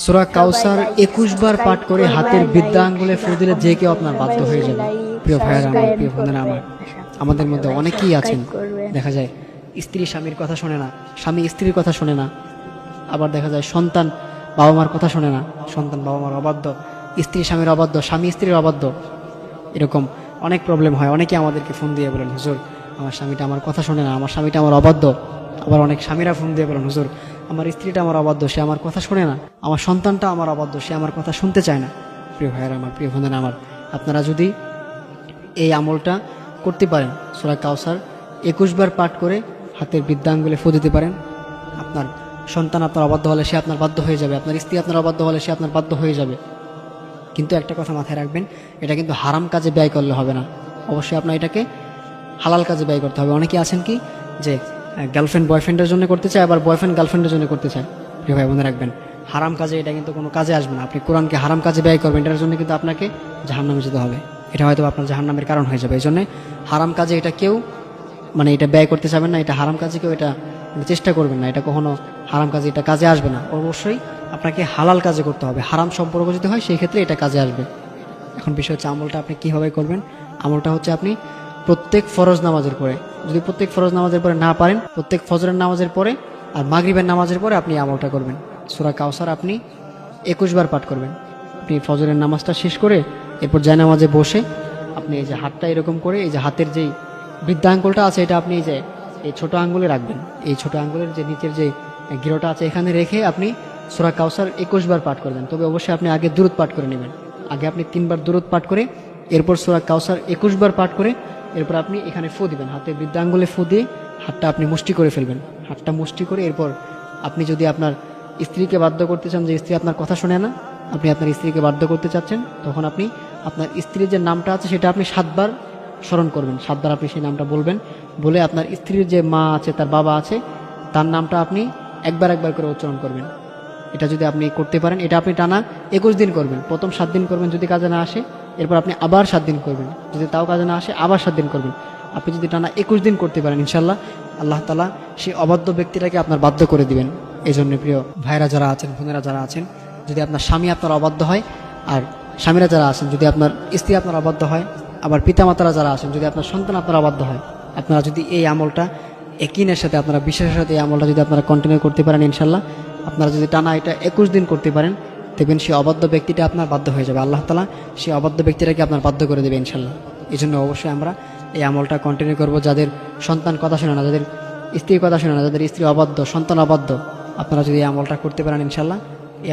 সূরা কাউসার 21 বার পাঠ করে হাতের বৃদ্ধা আঙ্গুলে ফু দিলে যে কেউ আপনার বাধ্য হয়ে যাবে। প্রিয় ভাইয়েরা আমার, প্রিয় বোনেরা আমার, আমাদের মধ্যে অনেকেই আছেন দেখা যায় স্ত্রী স্বামীর কথা শোনে না, স্বামী স্ত্রীর কথা শোনে না, আবার দেখা যায় সন্তান বাবা মার কথা শোনে না, সন্তান বাবা মার অবাধ্য, স্ত্রী স্বামীর অবাধ্য, স্বামী স্ত্রীর অবাধ্য। এরকম অনেক প্রবলেম হয়। অনেকে আমাদেরকে ফোন দিয়ে বলেন, হুজুর আমার স্বামীটা আমার কথা শোনে না, আমার স্বামীটা আমার অবাধ্য। আবার অনেক স্বামীরা ফোন দিয়ে বলেন, হুজুর আমার স্ত্রীটা আমার অবাধ্য, সে আমার কথা শোনে না, আমার সন্তানটা আমার অবাধ্য, সে আমার কথা শুনতে চায় না। প্রিয় ভাইয়েরা আমার, প্রিয় বোনেরা আমার, আপনারা যদি এই আমলটা করতে পারেন, সূরা কাউসার 21 বার পাঠ করে হাতের বৃদ্ধা আঙ্গুলে ফু দিতে পারেন, আপনার সন্তান আপনার অবাধ্য হলে সে আপনার বাধ্য হয়ে যাবে, আপনার স্ত্রী আপনার অবাধ্য হলে সে আপনার বাধ্য হয়ে যাবে। কিন্তু একটা কথা মাথায় রাখবেন, এটা কিন্তু হারাম কাজে ব্যয় করলে হবে না, অবশ্যই আপনার এটাকে হালাল কাজে ব্যয় করতে হবে। অনেকে আছেন কি যে গার্লফ্রেন্ড বয়ফ্রেন্ডের জন্য করতে চায়, আবার বয়ফ্রেন্ড গার্লফ্রেন্ডের জন্য করতে চায়। প্রিয় ভাই মনে রাখবেন, হারাম কাজে এটা কিন্তু কোনো কাজে আসবে না। আপনি কোরআনকে হারাম কাজে ব্যয় করবেন, এটার জন্য কিন্তু আপনাকে জাহান্নামে যেতে হবে। এটা হয়তো আপনার জাহান্নামের কারণ হয়ে যাবে। এই জন্য হারাম কাজে এটা কেউ এটা ব্যয় করতে চাবেন না, এটা হারাম কাজে কেউ এটা চেষ্টা করবেন না, এটা কখনো হারাম কাজে এটা কাজে আসবে না। অবশ্যই আপনাকে হালাল কাজে করতে হবে। হারাম সম্পর্ক যদি হয় সেই ক্ষেত্রে এটা কাজে আসবে। এখন বিষয় হচ্ছে আমলটা আপনি কীভাবে করবেন। আমলটা হচ্ছে আপনি প্রত্যেক ফরজ নামাজের পরে, যদি প্রত্যেক ফরজ নামাজের পরে না পারেন, প্রত্যেক ফজরের নামাজের পরে আর মাগরিবের নামাজের পরে আপনি আমলটা করবেন। সূরা কাউসার আপনি 21 বার পাঠ করবেন। আপনি ফজরের নামাজটা শেষ করে এরপর জায়নামাজে বসে আপনি এই যে হাতটা এরকম করে, এই যে হাতের যেই বৃদ্ধা আঙ্গুলটা আছে এটা আপনি এই ছোট আঙ্গুলে রাখবেন। এই ছোট আঙ্গুলের যে নিচের যে গিরোটা আছে এখানে রেখে আপনি সূরা কাউসার 21 বার পাঠ করবেন। তবে অবশ্যই আপনি আগে দুরূদ পাঠ করে নেবেন। আগে আপনি 3 বার দুরূদ পাঠ করে এরপর সূরা কাউসার 21 বার পাঠ করে এরপর আপনি এখানে ফু দিবেন। হাতে বৃদ্ধা আঙ্গুলে ফু দিয়ে হাতটা আপনি মুষ্টি করে ফেলবেন। হাতটা মুষ্টি করে এরপর আপনি যদি আপনার স্ত্রীকে বাধ্য করতে চান, যে স্ত্রী আপনার কথা শোনে না, আপনি আপনার স্ত্রীকে বাধ্য করতে চাচ্ছেন, তখন আপনি আপনার স্ত্রীর যে নামটা আছে সেটা আপনি 7 বার স্মরণ করবেন। 7 বার আপনি সেই নামটা বলবেন, বলে আপনার স্ত্রীর যে মা আছে, তার বাবা আছে, তার নামটা আপনি একবার একবার করে উচ্চারণ করবেন। এটা যদি আপনি করতে পারেন, এটা আপনি টানা 21 দিন করবেন। প্রথম 7 দিন করবেন, যদি কাজে না আসে এরপর আপনি আবার 7 দিন করবেন, যদি তাও কাজে না আসে আবার 7 দিন করবেন। আপনি যদি টানা 21 দিন করতে পারেন, ইনশাল্লাহ আল্লাহ তাআলা সেই অবাধ্য ব্যক্তিটাকে আপনার বাধ্য করে দিবেন। এই জন্য প্রিয় ভাইরা যারা আছেন, বোনেরা যারা আছেন, যদি আপনার স্বামী আপনার অবাধ্য হয়, আর স্বামীরা যারা আছেন যদি আপনার স্ত্রী আপনার অবাধ্য হয়, আবার পিতামাতারা যারা আছেন যদি আপনার সন্তান আপনার অবাধ্য হয়, আপনারা যদি এই আমলটা একিনের সাথে, আপনারা বিশ্বাসের সাথে এই আমলটা যদি আপনারা কন্টিনিউ করতে পারেন, ইনশাল্লাহ আপনারা যদি টানা এটা 21 দিন করতে পারেন, দেখবেন সেই অবাধ্য ব্যক্তিটা আপনার বাধ্য হয়ে যাবে। আল্লাহ তাআলা সেই অবাধ্য ব্যক্তিটাকে আপনার বাধ্য করে দেবে ইনশাল্লাহ। এই জন্য অবশ্যই আমরা এই আমলটা কন্টিনিউ করব। যাদের সন্তান কথা শোনে না, যাদের স্ত্রীর কথা শোনে না, যাদের স্ত্রী অবাধ্য, সন্তান অবাধ্য, আপনারা যদি এই আমলটা করতে পারেন ইনশাল্লাহ, এই